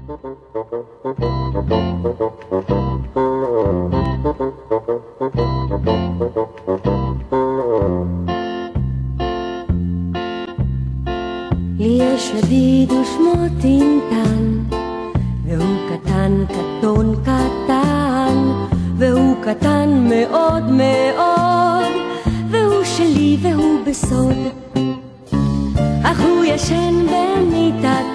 לי יש ידיד ושמו טינטן, והוא קטן קטון קטן, והוא קטן מאוד מאוד, והוא שלי והוא בסוד, אך הוא ישן במיטת